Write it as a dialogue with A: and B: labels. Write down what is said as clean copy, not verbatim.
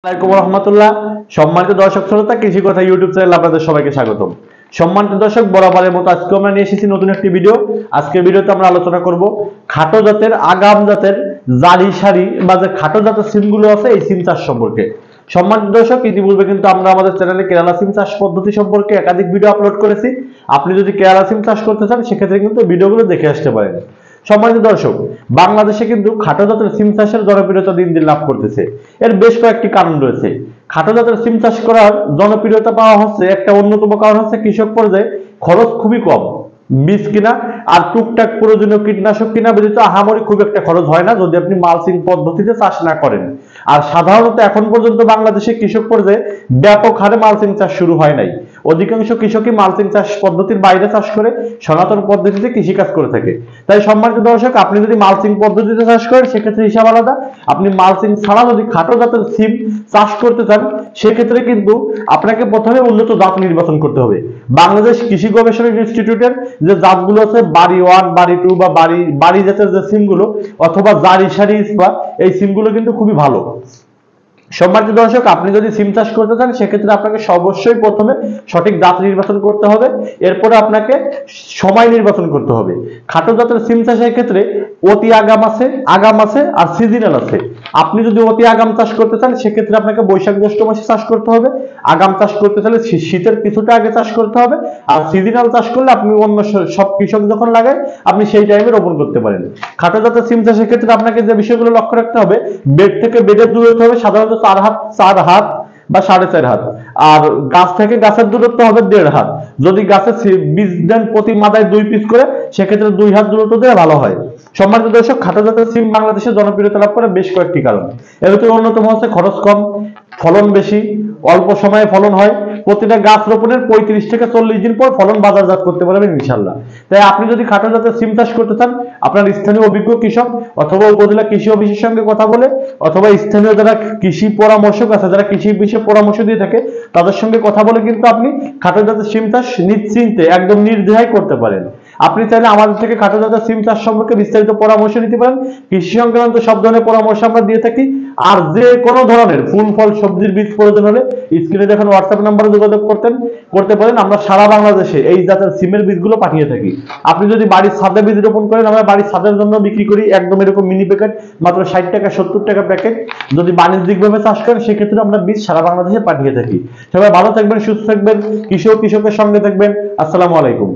A: আসসালামু আলাইকুম রহমতুল্লাহ। সম্মানিত দর্শক শ্রোতা, কৃষি কথা ইউটিউব চ্যানেলে আপনাদের সবাইকে স্বাগতম। সম্মানিত দর্শক, বরাবরের মতো আজকে আমরা নিয়ে এসেছি নতুন একটি ভিডিও। আজকের ভিডিওতে আমরা আলোচনা করব খাটো জাতের আগাম জাতের জারি সারি বা যে খাটো জাতের সিমগুলো আছে এই সিম চাষ সম্পর্কে। সম্মানিত দর্শক, ইতিপূর্বে কিন্তু আমরা আমাদের চ্যানেলে কেরালা সিম চাষ পদ্ধতি সম্পর্কে একাধিক ভিডিও আপলোড করেছি। আপনি যদি কেরালা সিম চাষ করতে চান সেক্ষেত্রে কিন্তু ভিডিওগুলো দেখে আসতে পারেন। সম্মানিত দর্শক, বাংলাদেশে কিন্তু খাটো জাতের সিম চাষের জনপ্রিয়তা দিন দিন লাভ করতেছে। এর বেশ কয়েকটি কারণ রয়েছে। খাটো জাতের সিম চাষ করার জনপ্রিয়তা পাওয়া হচ্ছে একটা অন্যতম কারণ হচ্ছে কৃষক পর্যায়ে খরচ খুবই কম। বীজ কিনা আর টুকটাক প্রয়োজনীয় কীটনাশক কিনা ব্যতীত আহামরি খুব একটা খরচ হয় না যদি আপনি মালচিং পদ্ধতিতে চাষ না করেন। আর সাধারণত এখন পর্যন্ত বাংলাদেশে কৃষক পর্যায়ে ব্যাপক হারে মালচিং চাষ শুরু হয় নাই। অধিকাংশ কৃষকই মালচিং চাষ পদ্ধতির বাইরে চাষ করে সনাতন পদ্ধতিতে কৃষিকাজ করে থাকে। তাই সম্মানিত দর্শক, আপনি যদি মালচিং পদ্ধতিতে চাষ করেন সেক্ষেত্রে হিসাব আলাদা। আপনি মালচিং ছাড়া যদি খাটো জাতের সিম চাষ করতে চান সেক্ষেত্রে কিন্তু আপনাকে প্রথমে উন্নত জাত নির্বাচন করতে হবে। বাংলাদেশ কৃষি গবেষণা ইনস্টিটিউটের যে জাতগুলো আছে বাড়ি 1, বাড়ি 2 বা বাড়ি জাতের যে সিমগুলো অথবা জারি সারি বা এই সিমগুলো কিন্তু খুবই ভালো। সম্মানিত দর্শক, আপনি যদি সিম চাষ করতে চান সেক্ষেত্রে আপনাকে অবশ্যই প্রথমে সঠিক জাত নির্বাচন করতে হবে। এরপরে আপনাকে সময় নির্বাচন করতে হবে। খাটো জাতের সিম চাষের ক্ষেত্রে অতি আগাম আছে আর সিজনাল আছে। আপনি যদি অতি আগাম চাষ করতে চান সেক্ষেত্রে আপনাকে বৈশাখ জ্যৈষ্ঠ মাসে চাষ করতে হবে। আগাম চাষ করতে চাইলে শীতের কিছুটা আগে চাষ করতে হবে। আর সিজনাল চাষ করলে আপনি অন্য সব কৃষক যখন লাগায় আপনি সেই টাইমে রোপণ করতে পারেন। খাটো জাতের সিম চাষের ক্ষেত্রে আপনাকে যে বিষয়গুলো লক্ষ্য রাখতে হবে, বেড থেকে বেডের দূরত্ব হবে সাধারণত 4 হাত বা 4.5 হাত, আর গাছ থেকে গাছের দূরত্ব হবে 1.5 হাত। যদি গাছের বীজ দেন প্রতি মাদায় 2 পিস করে সেক্ষেত্রে 2 হাত দূরত্ব দিয়ে ভালো হয়। সম্মানিত দর্শক, খাটো জাতের সিম বাংলাদেশে জনপ্রিয়তা লাভ করে বেশ কয়েকটি কারণ। এর ভিতরে অন্যতম হচ্ছে খরচ কম, ফলন বেশি, অল্প সময়ে ফলন হয়। প্রতিটা গাছ রোপণের 35 থেকে 40 দিন পর ফলন বাজারজাত করতে পারবেন ইনশাআল্লাহ। তাই আপনি যদি খাটো জাতের সিম চাষ করতে চান, আপনার স্থানীয় অভিজ্ঞ কৃষক অথবা উপজেলা কৃষি অফিসের সঙ্গে কথা বলে অথবা স্থানীয় যারা কৃষি পরামর্শক আছে যারা কৃষি বিষয়ে পরামর্শ দিয়ে থাকে তাদের সঙ্গে কথা বলে কিন্তু আপনি খাটো জাতের সিম চাষ নিশ্চিন্তে একদম নির্দ্বিধায় করতে পারেন। আপনি চাইলে আমাদের থেকে খাটো জাতের সিম চাষ সম্পর্কে বিস্তারিত পরামর্শ নিতে পারেন। কৃষি সংক্রান্ত সব ধরনের পরামর্শ আমরা দিয়ে থাকি। আর যে কোনো ধরনের ফুল ফল সবজির বীজ প্রয়োজন হলে স্ক্রিনে দেখুন হোয়াটসঅ্যাপ নাম্বারে যোগাযোগ করতে পারেন। আমরা সারা বাংলাদেশে এই জাতের সিমের বীজগুলো পাঠিয়ে থাকি। আপনি যদি বাড়ির ছাদে বীজ রোপণ করেন, আমরা বাড়ির ছাদের জন্য বিক্রি করি একদম এরকম মিনি প্যাকেট, মাত্র 60 টাকা 70 টাকা প্যাকেট। যদি বাণিজ্যিকভাবে চাষ করেন সেক্ষেত্রে আমরা বীজ সারা বাংলাদেশে পাঠিয়ে থাকি। সবাই ভালো থাকবেন, সুস্থ থাকবেন, কৃষকের সঙ্গে থাকবেন। আসসালামু আলাইকুম।